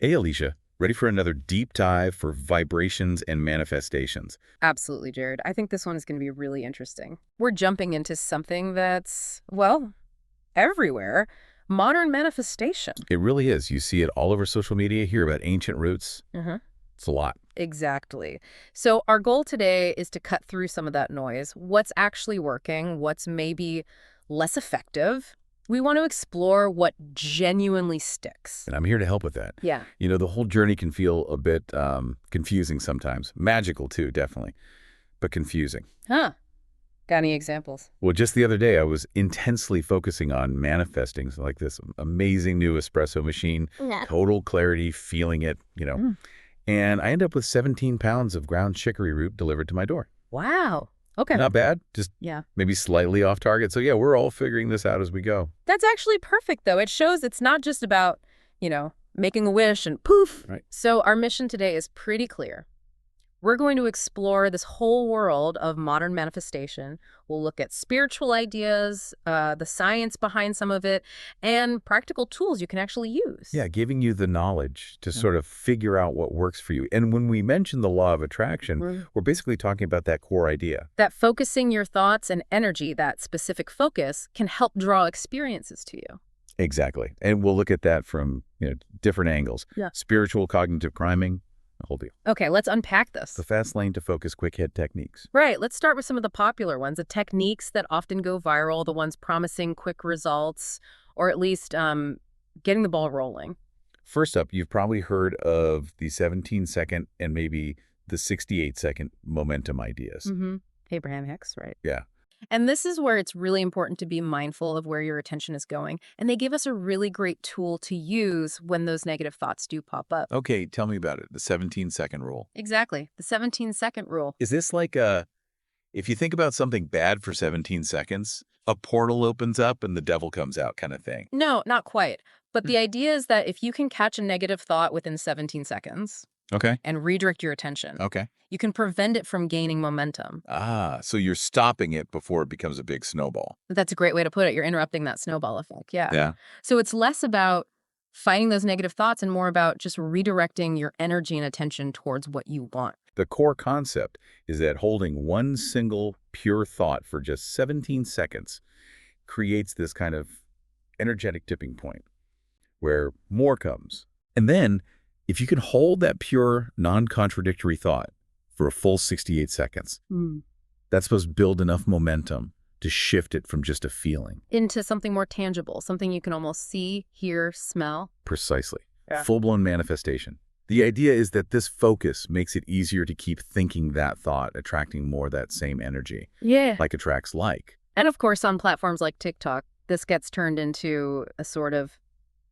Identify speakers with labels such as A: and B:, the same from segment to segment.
A: Hey, Alicia, ready for another deep dive for vibrations and manifestations?
B: Absolutely, Jared. I think this one is going to be really interesting. We're jumping into something that's, well, everywhere. Modern manifestation.
A: It really is. You see it all over social media, hear about ancient roots.
B: Uh-huh.
A: It's a lot.
B: Exactly. So our goal today is to cut through some of that noise. What's actually working? What's maybe less effective? We want to explore what genuinely sticks.
A: And I'm here to help with that.
B: Yeah.
A: The whole journey can feel a bit confusing sometimes. Magical, too, definitely, but confusing.
B: Huh. Got any examples?
A: Well, just the other day, I was intensely focusing on manifesting like this amazing new espresso machine,
B: Yeah.
A: total clarity, feeling it,
B: Mm.
A: And I end up with 17 pounds of ground chicory root delivered to my door.
B: Wow. Okay.
A: Not bad, just
B: Yeah.
A: maybe slightly off target. So yeah, we're all figuring this out as we go.
B: That's actually perfect, though. It shows it's not just about, making a wish and poof.
A: Right.
B: So our mission today is pretty clear. We're going to explore this whole world of modern manifestation. We'll look at spiritual ideas, the science behind some of it, and practical tools you can actually use.
A: Yeah, giving you the knowledge to sort of figure out what works for you. And when we mention the law of attraction, we're basically talking about that core idea.
B: That focusing your thoughts and energy, that specific focus, can help draw experiences to you.
A: Exactly. And we'll look at that from different angles.
B: Yeah.
A: Spiritual cognitive priming, the whole deal.
B: Okay, let's unpack this.
A: The fast lane to focus quick hit techniques.
B: Right. Let's start with some of the popular ones, the techniques that often go viral, the ones promising quick results, or at least getting the ball rolling.
A: First up, you've probably heard of the 17-second and maybe the 68-second momentum ideas.
B: Mm-hmm. Abraham Hicks, right?
A: Yeah.
B: And this is where it's really important to be mindful of where your attention is going. And they give us a really great tool to use when those negative thoughts do pop up.
A: Okay, tell me about it. The 17-second rule.
B: Exactly. The 17-second rule.
A: Is this like if you think about something bad for 17 seconds, a portal opens up and the devil comes out kind of thing?
B: No, not quite. But the idea is that if you can catch a negative thought within 17 seconds
A: Okay.
B: and redirect your attention,
A: Okay.
B: you can prevent it from gaining momentum.
A: Ah, so you're stopping it before it becomes a big snowball.
B: That's a great way to put it. You're interrupting that snowball effect. Yeah.
A: Yeah.
B: So it's less about fighting those negative thoughts and more about just redirecting your energy and attention towards what you want.
A: The core concept is that holding one single pure thought for just 17 seconds creates this kind of energetic tipping point where more comes. And then if you can hold that pure, non-contradictory thought for a full 68 seconds, that's supposed to build enough momentum to shift it from just a feeling.
B: Into something more tangible, something you can almost see, hear, smell.
A: Precisely.
B: Yeah.
A: Full-blown manifestation. The idea is that this focus makes it easier to keep thinking that thought, attracting more of that same energy.
B: Yeah.
A: Like attracts like.
B: And of course, on platforms like TikTok, this gets turned into a sort of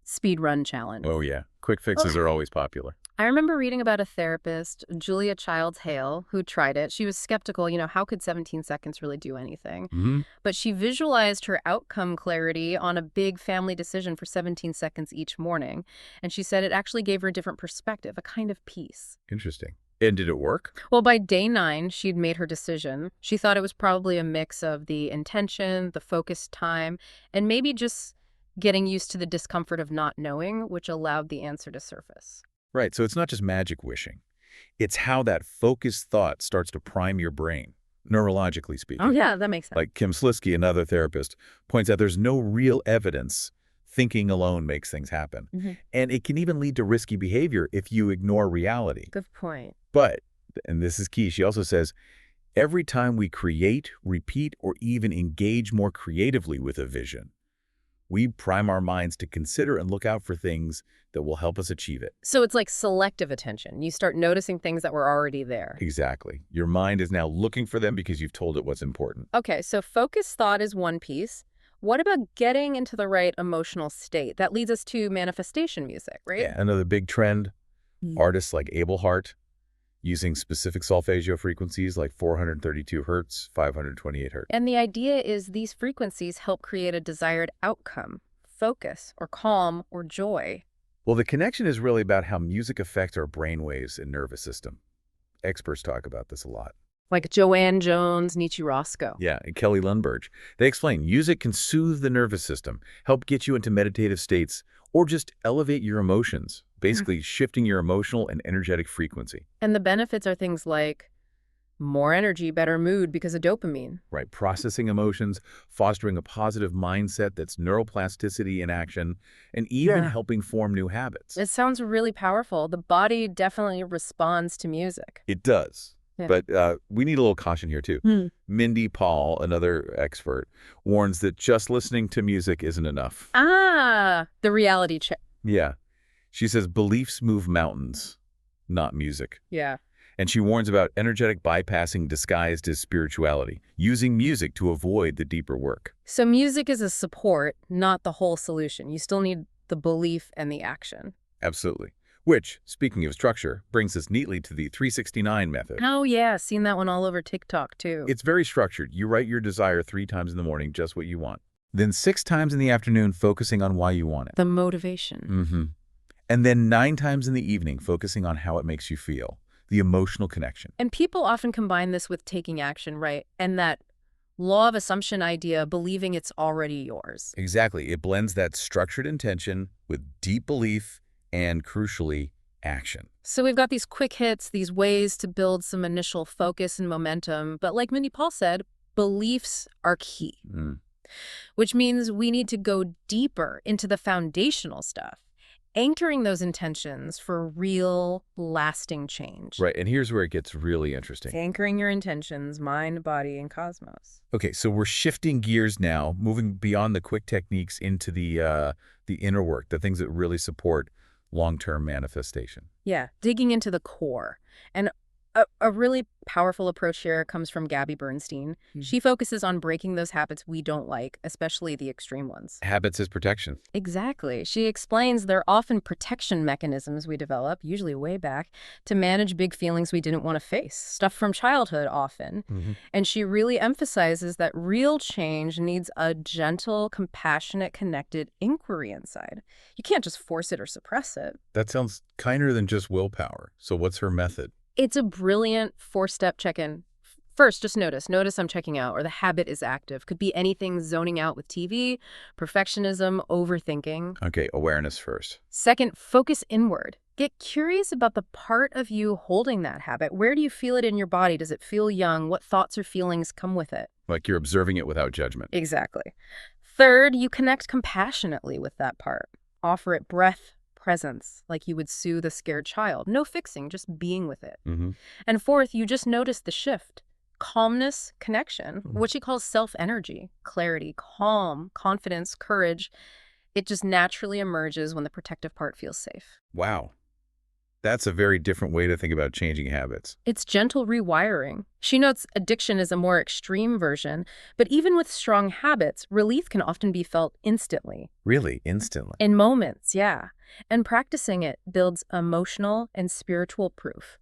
B: speed run challenge.
A: Oh, yeah. Quick fixes are always popular.
B: I remember reading about a therapist, Julia Childs-Hale, who tried it. She was skeptical, how could 17 seconds really do anything?
A: Mm-hmm.
B: But she visualized her outcome clarity on a big family decision for 17 seconds each morning. And she said it actually gave her a different perspective, a kind of peace.
A: Interesting. And did it work?
B: Well, by day 9, she'd made her decision. She thought it was probably a mix of the intention, the focused time, and maybe just getting used to the discomfort of not knowing, which allowed the answer to surface.
A: Right. So it's not just magic wishing. It's how that focused thought starts to prime your brain, neurologically speaking.
B: Oh, yeah, that makes sense.
A: Like Kim Sliski, another therapist, points out there's no real evidence thinking alone makes things happen.
B: Mm-hmm.
A: And it can even lead to risky behavior if you ignore reality.
B: Good point.
A: But, and this is key, she also says, every time we create, repeat, or even engage more creatively with a vision, we prime our minds to consider and look out for things that will help us achieve it.
B: So it's like selective attention. You start noticing things that were already there.
A: Exactly. Your mind is now looking for them because you've told it what's important.
B: Okay, so focused thought is one piece. What about getting into the right emotional state? That leads us to manifestation music, right?
A: Yeah, another big trend, artists like Abel Hart using specific solfeggio frequencies like 432 hertz, 528 hertz.
B: And the idea is these frequencies help create a desired outcome, focus, or calm, or joy.
A: Well, the connection is really about how music affects our brainwaves and nervous system. Experts talk about this a lot.
B: Like Joanne Jones, Nietzsche Roscoe.
A: Yeah, and Kelly Lundberg. They explain music can soothe the nervous system, help get you into meditative states, or just elevate your emotions, basically shifting your emotional and energetic frequency.
B: And the benefits are things like more energy, better mood because of dopamine.
A: Right, processing emotions, fostering a positive mindset that's neuroplasticity in action, and even helping form new habits.
B: It sounds really powerful. The body definitely responds to music.
A: It does.
B: Yeah.
A: But we need a little caution here, too. Mindy Paul, another expert, warns that just listening to music isn't enough.
B: Ah, the reality check.
A: Yeah. She says beliefs move mountains, not music.
B: Yeah.
A: And she warns about energetic bypassing disguised as spirituality, using music to avoid the deeper work.
B: So music is a support, not the whole solution. You still need the belief and the action.
A: Absolutely. Which, speaking of structure, brings us neatly to the 369 method.
B: Oh, yeah. Seen that one all over TikTok, too.
A: It's very structured. You write your desire 3 times in the morning, just what you want. Then 6 times in the afternoon, focusing on why you want it.
B: The motivation.
A: And then 9 times in the evening, focusing on how it makes you feel. The emotional connection.
B: And people often combine this with taking action, right? And that law of assumption idea, believing it's already yours.
A: Exactly. It blends that structured intention with deep belief and, crucially, action.
B: So we've got these quick hits, these ways to build some initial focus and momentum. But like Mindy Paul said, beliefs are key, which means we need to go deeper into the foundational stuff, anchoring those intentions for real, lasting change.
A: Right, and here's where it gets really interesting.
B: It's anchoring your intentions, mind, body, and cosmos.
A: Okay, so we're shifting gears now, moving beyond the quick techniques into the inner work, the things that really support long-term manifestation.
B: Yeah, digging into the core. And a really powerful approach here comes from Gabby Bernstein. She focuses on breaking those habits we don't like, especially the extreme ones.
A: Habits as protection.
B: Exactly. She explains they're often protection mechanisms we develop, usually way back, to manage big feelings we didn't want to face, stuff from childhood often. And she really emphasizes that real change needs a gentle, compassionate, connected inquiry inside. You can't just force it or suppress it.
A: That sounds kinder than just willpower. So what's her method?
B: It's a brilliant 4-step check-in. First, just notice I'm checking out, or the habit is active. Could be anything: zoning out with TV, perfectionism, overthinking.
A: Okay, awareness first.
B: Second, focus inward. Get curious about the part of you holding that habit. Where do you feel it in your body? Does it feel young? What thoughts or feelings come with it?
A: Like you're observing it without judgment.
B: Exactly. Third, you connect compassionately with that part. Offer it breath, presence, like you would soothe a scared child. No fixing, just being with it. And fourth, you just notice the shift. Calmness, connection, what she calls self-energy, clarity, calm, confidence, courage. It just naturally emerges when the protective part feels safe.
A: Wow. That's a very different way to think about changing habits.
B: It's gentle rewiring. She notes addiction is a more extreme version, but even with strong habits, relief can often be felt instantly.
A: Really? Instantly?
B: In moments, yeah. And practicing it builds emotional and spiritual proof.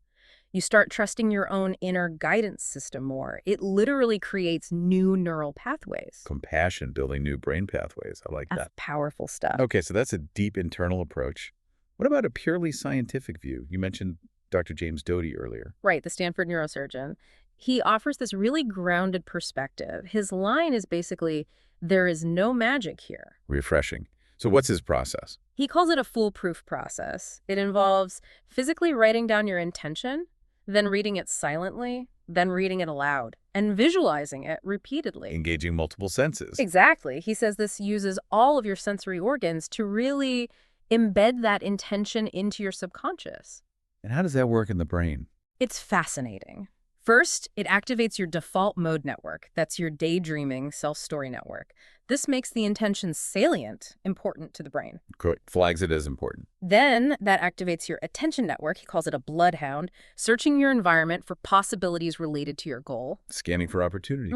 B: You start trusting your own inner guidance system more. It literally creates new neural pathways.
A: Compassion, building new brain pathways. I like that.
B: That's powerful stuff.
A: Okay, so that's a deep internal approach. What about a purely scientific view? You mentioned Dr. James Doty earlier.
B: Right, the Stanford neurosurgeon. He offers this really grounded perspective. His line is basically, there is no magic here.
A: Refreshing. So what's his process?
B: He calls it a foolproof process. It involves physically writing down your intention, then reading it silently, then reading it aloud, and visualizing it repeatedly.
A: Engaging multiple senses.
B: Exactly. He says this uses all of your sensory organs to really embed that intention into your subconscious.
A: And how does that work in the brain?
B: It's fascinating. First, it activates your default mode network. That's your daydreaming self-story network. This makes the intention salient, important to the brain.
A: Correct. Flags it as important.
B: Then that activates your attention network. He calls it a bloodhound, searching your environment for possibilities related to your goal.
A: Scanning for opportunity.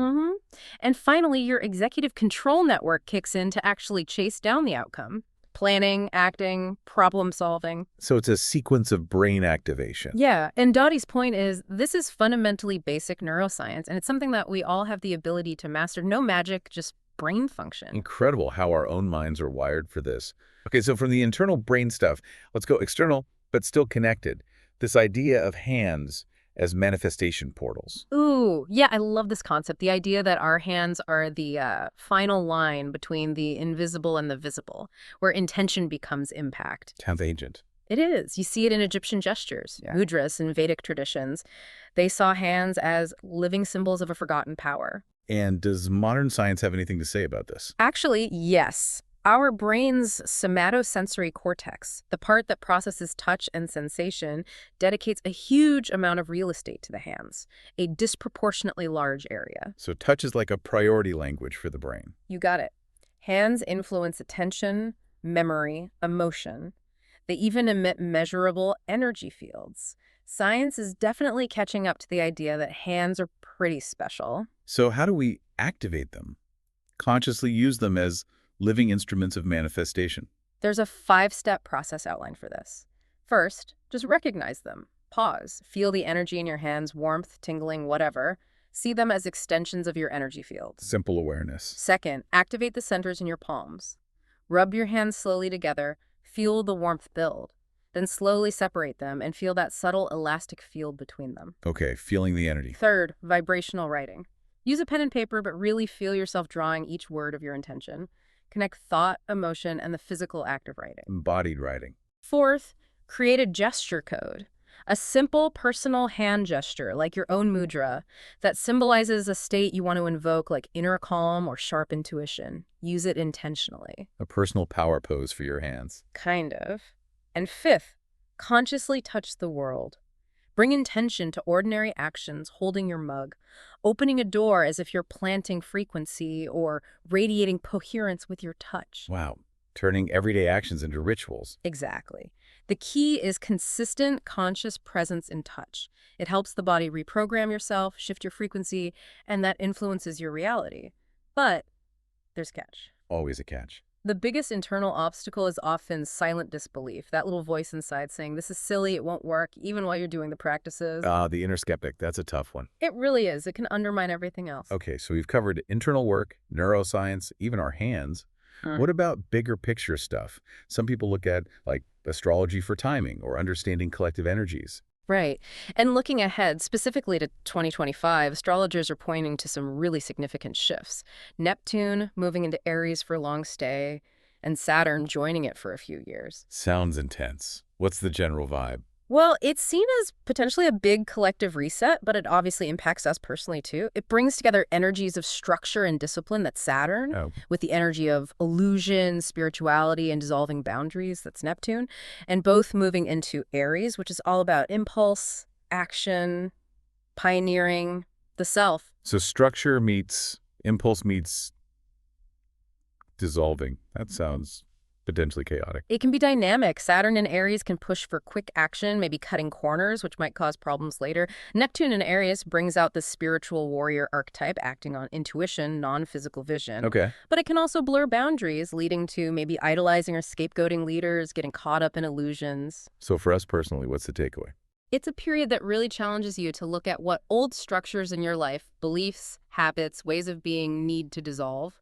B: And finally, your executive control network kicks in to actually chase down the outcome. Planning, acting, problem solving.
A: So it's a sequence of brain activation.
B: Yeah, and Doty's point is this is fundamentally basic neuroscience, and it's something that we all have the ability to master. No magic, just brain function.
A: Incredible how our own minds are wired for this. Okay, so from the internal brain stuff, let's go external, but still connected. This idea of hands as manifestation portals.
B: Ooh, yeah, I love this concept. The idea that our hands are the final line between the invisible and the visible, where intention becomes impact.
A: Sounds ancient.
B: It is. You see it in Egyptian gestures,
A: Yeah.
B: mudras in Vedic traditions. They saw hands as living symbols of a forgotten power.
A: And does modern science have anything to say about this?
B: Actually, yes. Our brain's somatosensory cortex, the part that processes touch and sensation, dedicates a huge amount of real estate to the hands, a disproportionately large area.
A: So touch is like a priority language for the brain.
B: You got it. Hands influence attention, memory, emotion. They even emit measurable energy fields. Science is definitely catching up to the idea that hands are pretty special.
A: So how do we activate them? Consciously use them as living instruments of manifestation.
B: There's a 5-step process outlined for this. First, just recognize them. Pause. Feel the energy in your hands, warmth, tingling, whatever. See them as extensions of your energy field.
A: Simple awareness.
B: Second, activate the centers in your palms. Rub your hands slowly together. Feel the warmth build. Then slowly separate them and feel that subtle elastic field between them.
A: Okay, feeling the energy.
B: Third, vibrational writing. Use a pen and paper, but really feel yourself drawing each word of your intention. Connect thought, emotion, and the physical act of writing.
A: Embodied writing.
B: Fourth, create a gesture code. A simple, personal hand gesture, like your own mudra, that symbolizes a state you want to invoke, like inner calm or sharp intuition. Use it intentionally.
A: A personal power pose for your hands.
B: Kind of. And fifth, consciously touch the world. Bring intention to ordinary actions, holding your mug, opening a door as if you're planting frequency, or radiating coherence with your touch.
A: Wow. Turning everyday actions into rituals.
B: Exactly. The key is consistent, conscious presence in touch. It helps the body reprogram yourself, shift your frequency, and that influences your reality. But there's a catch.
A: Always a catch.
B: The biggest internal obstacle is often silent disbelief, that little voice inside saying, this is silly, it won't work, even while you're doing the practices.
A: The inner skeptic, that's a tough one.
B: It really is. It can undermine everything else.
A: Okay, so we've covered internal work, neuroscience, even our hands. What about bigger picture stuff? Some people look at, like, astrology for timing or understanding collective energies.
B: Right. And looking ahead, specifically to 2025, astrologers are pointing to some really significant shifts. Neptune moving into Aries for a long stay, and Saturn joining it for a few years.
A: Sounds intense. What's the general vibe?
B: Well, it's seen as potentially a big collective reset, but it obviously impacts us personally too. It brings together energies of structure and discipline, that's Saturn, with the energy of illusion, spirituality, and dissolving boundaries, that's Neptune, and both moving into Aries, which is all about impulse, action, pioneering, the self.
A: So structure meets impulse meets dissolving. That sounds potentially chaotic.
B: It can be dynamic. Saturn in Aries can push for quick action, maybe cutting corners, which might cause problems later. Neptune in Aries brings out the spiritual warrior archetype, acting on intuition, non-physical vision.
A: Okay.
B: But it can also blur boundaries, leading to maybe idolizing or scapegoating leaders, getting caught up in illusions.
A: So for us personally, what's the takeaway?
B: It's a period that really challenges you to look at what old structures in your life, beliefs, habits, ways of being need to dissolve,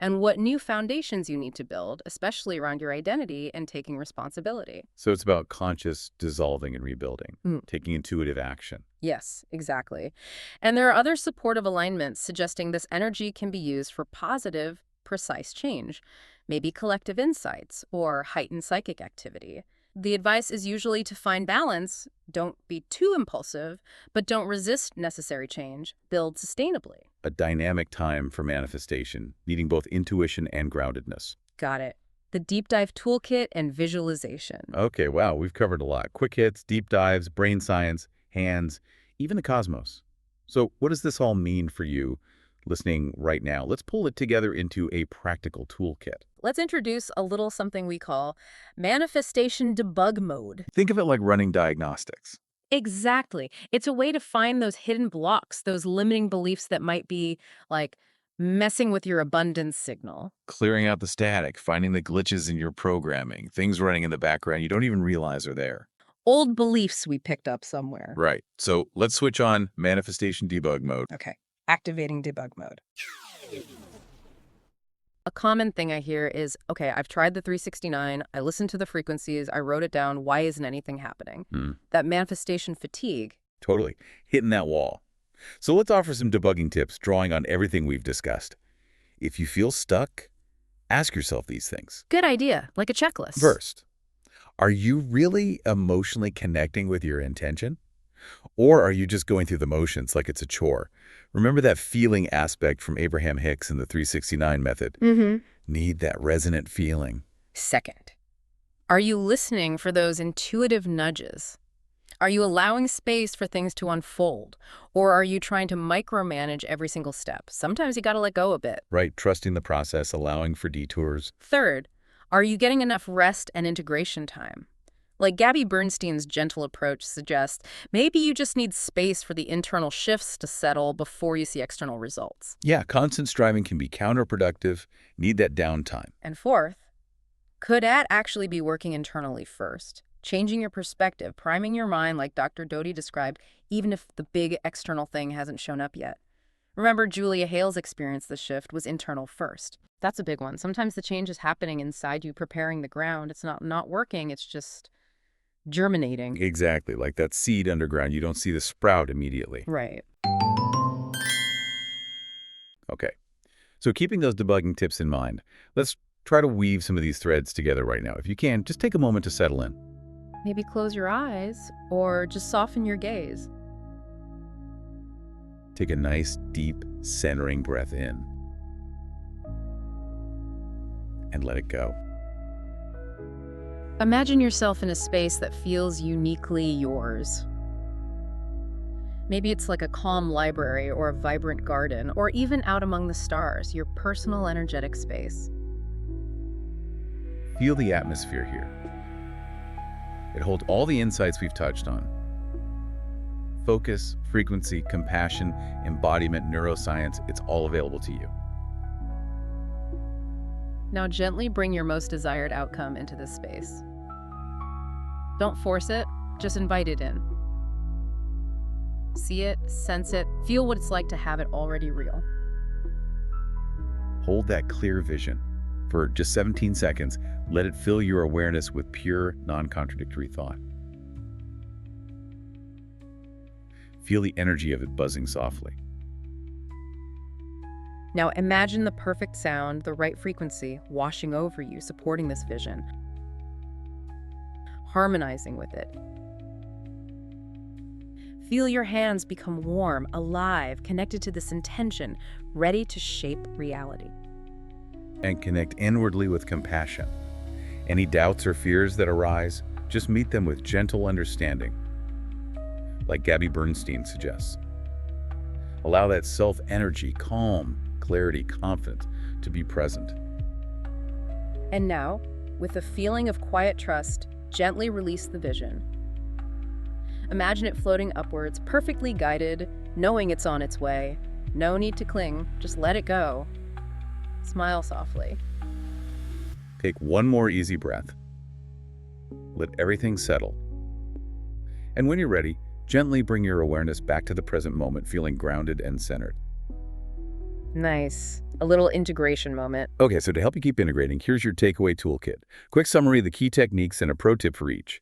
B: and what new foundations you need to build, especially around your identity and taking responsibility.
A: So it's about conscious dissolving and rebuilding, taking intuitive action.
B: Yes, exactly. And there are other supportive alignments suggesting this energy can be used for positive, precise change, maybe collective insights or heightened psychic activity. The advice is usually to find balance. Don't be too impulsive, but don't resist necessary change. Build sustainably.
A: A dynamic time for manifestation, needing both intuition and groundedness.
B: Got it. The Deep Dive Toolkit and Visualization.
A: Okay, wow, we've covered a lot. Quick hits, deep dives, brain science, hands, even the cosmos. So what does this all mean for you listening right now? Let's pull it together into a practical toolkit.
B: Let's introduce a little something we call manifestation debug mode.
A: Think of it like running diagnostics.
B: Exactly. It's a way to find those hidden blocks, those limiting beliefs that might be like messing with your abundance signal.
A: Clearing out the static, finding the glitches in your programming, things running in the background you don't even realize are there.
B: Old beliefs we picked up somewhere.
A: Right. So let's switch on manifestation debug mode.
B: Okay. Activating debug mode. A common thing I hear is, okay, I've tried the 369, I listened to the frequencies, I wrote it down, why isn't anything happening? That manifestation fatigue.
A: Totally. Hitting that wall. So let's offer some debugging tips drawing on everything we've discussed. If you feel stuck, ask yourself these things.
B: Good idea, like a checklist.
A: First, Are you really emotionally connecting with your intention? Or are you just going through the motions like it's a chore? Remember that feeling aspect from Abraham Hicks in the 369 method?
B: Mm-hmm.
A: Need that resonant feeling.
B: Second, are you listening for those intuitive nudges? Are you allowing space for things to unfold? Or are you trying to micromanage every single step? Sometimes you got to let go a bit.
A: Right, trusting the process, allowing for detours.
B: Third, are you getting enough rest and integration time? Like Gabby Bernstein's gentle approach suggests, maybe you just need space for the internal shifts to settle before you see external results.
A: Yeah, constant striving can be counterproductive. Need that downtime.
B: And fourth, could that actually be working internally first? Changing your perspective, priming your mind like Dr. Doty described, even if the big external thing hasn't shown up yet. Remember, Julia Hale's experience, the shift was internal first. That's a big one. Sometimes the change is happening inside you, preparing the ground. It's not working, it's just germinating.
A: Exactly, like that seed underground. You don't see the sprout immediately.
B: Right.
A: Okay, so keeping those debugging tips in mind, let's try to weave some of these threads together right now. If you can, just take a moment to settle in.
B: Maybe close your eyes or just soften your gaze.
A: Take a nice, deep, centering breath in. And let it go.
B: Imagine yourself in a space that feels uniquely yours. Maybe it's like a calm library or a vibrant garden, or even out among the stars, your personal energetic space.
A: Feel the atmosphere here. It holds all the insights we've touched on. Focus, frequency, compassion, embodiment, neuroscience, it's all available to you.
B: Now gently bring your most desired outcome into this space. Don't force it, just invite it in. See it, sense it, feel what it's like to have it already real.
A: Hold that clear vision. For just 17 seconds, let it fill your awareness with pure, non-contradictory thought. Feel the energy of it buzzing softly.
B: Now imagine the perfect sound, the right frequency, washing over you, supporting this vision, harmonizing with it. Feel your hands become warm, alive, connected to this intention, ready to shape reality.
A: And connect inwardly with compassion. Any doubts or fears that arise, just meet them with gentle understanding, like Gabby Bernstein suggests. Allow that self-energy, calm, clarity, confidence to be present.
B: And now, with a feeling of quiet trust, gently release the vision. Imagine it floating upwards, perfectly guided, knowing it's on its way. No need to cling, just let it go. Smile softly.
A: Take one more easy breath. Let everything settle. And when you're ready, gently bring your awareness back to the present moment, feeling grounded and centered.
B: Nice. A little integration moment.
A: Okay, so to help you keep integrating, here's your takeaway toolkit. Quick summary of the key techniques and a pro tip for each.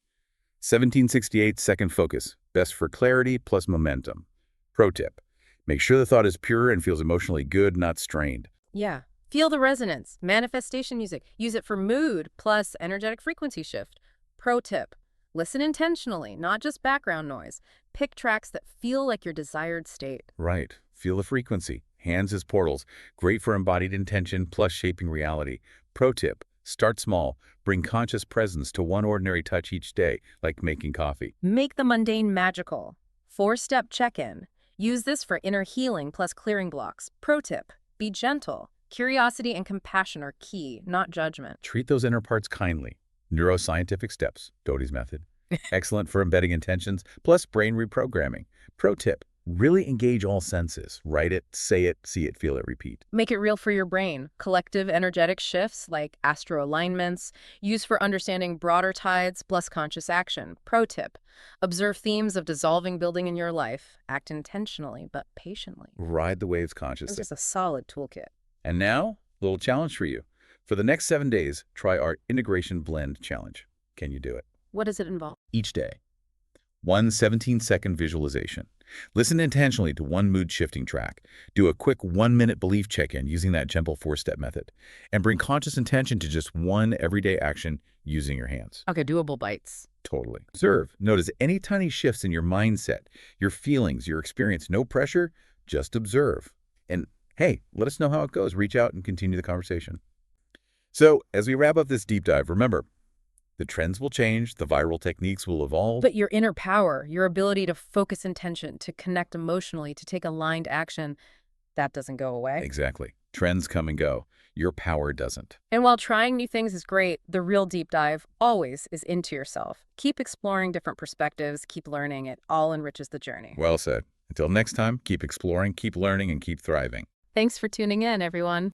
A: 1768 second focus, best for clarity plus momentum. Pro tip, make sure the thought is pure and feels emotionally good, not strained.
B: Yeah. Feel the resonance. Manifestation music. Use it for mood plus energetic frequency shift. Pro tip, listen intentionally, not just background noise. Pick tracks that feel like your desired state.
A: Right, feel the frequency. Hands as portals, great for embodied intention plus shaping reality. Pro tip, start small. Bring conscious presence to one ordinary touch each day, like making coffee.
B: Make the mundane magical. 4-step check-in. Use this for inner healing plus clearing blocks. Pro tip, be gentle. Curiosity and compassion are key, not judgment.
A: Treat those inner parts kindly. Neuroscientific steps, Doty's method. Excellent for embedding intentions, plus brain reprogramming. Pro tip, really engage all senses. Write it, say it, see it, feel it, repeat.
B: Make it real for your brain. Collective energetic shifts like astro-alignments, used for understanding broader tides plus conscious action. Pro tip, observe themes of dissolving building in your life. Act intentionally, but patiently.
A: Ride the waves
B: It's
A: consciously.
B: just a solid toolkit.
A: And now, a little challenge for you. For the next 7 days, try our Integration Blend Challenge. Can you do it?
B: What does it involve?
A: Each day. One 17-second visualization. Listen intentionally to one mood-shifting track. Do a quick 1-minute belief check-in using that gentle 4-step method. And bring conscious intention to just one everyday action using your hands.
B: Okay, doable bites.
A: Totally. Observe. Notice any tiny shifts in your mindset, your feelings, your experience. No pressure, just observe. And hey, let us know how it goes. Reach out and continue the conversation. So, as we wrap up this deep dive, remember, the trends will change, the viral techniques will evolve.
B: But your inner power, your ability to focus intention, to connect emotionally, to take aligned action, that doesn't go away.
A: Exactly. Trends come and go. Your power doesn't.
B: And while trying new things is great, the real deep dive always is into yourself. Keep exploring different perspectives, keep learning. It all enriches the journey.
A: Well said. Until next time, keep exploring, keep learning, and keep thriving.
B: Thanks for tuning in, everyone.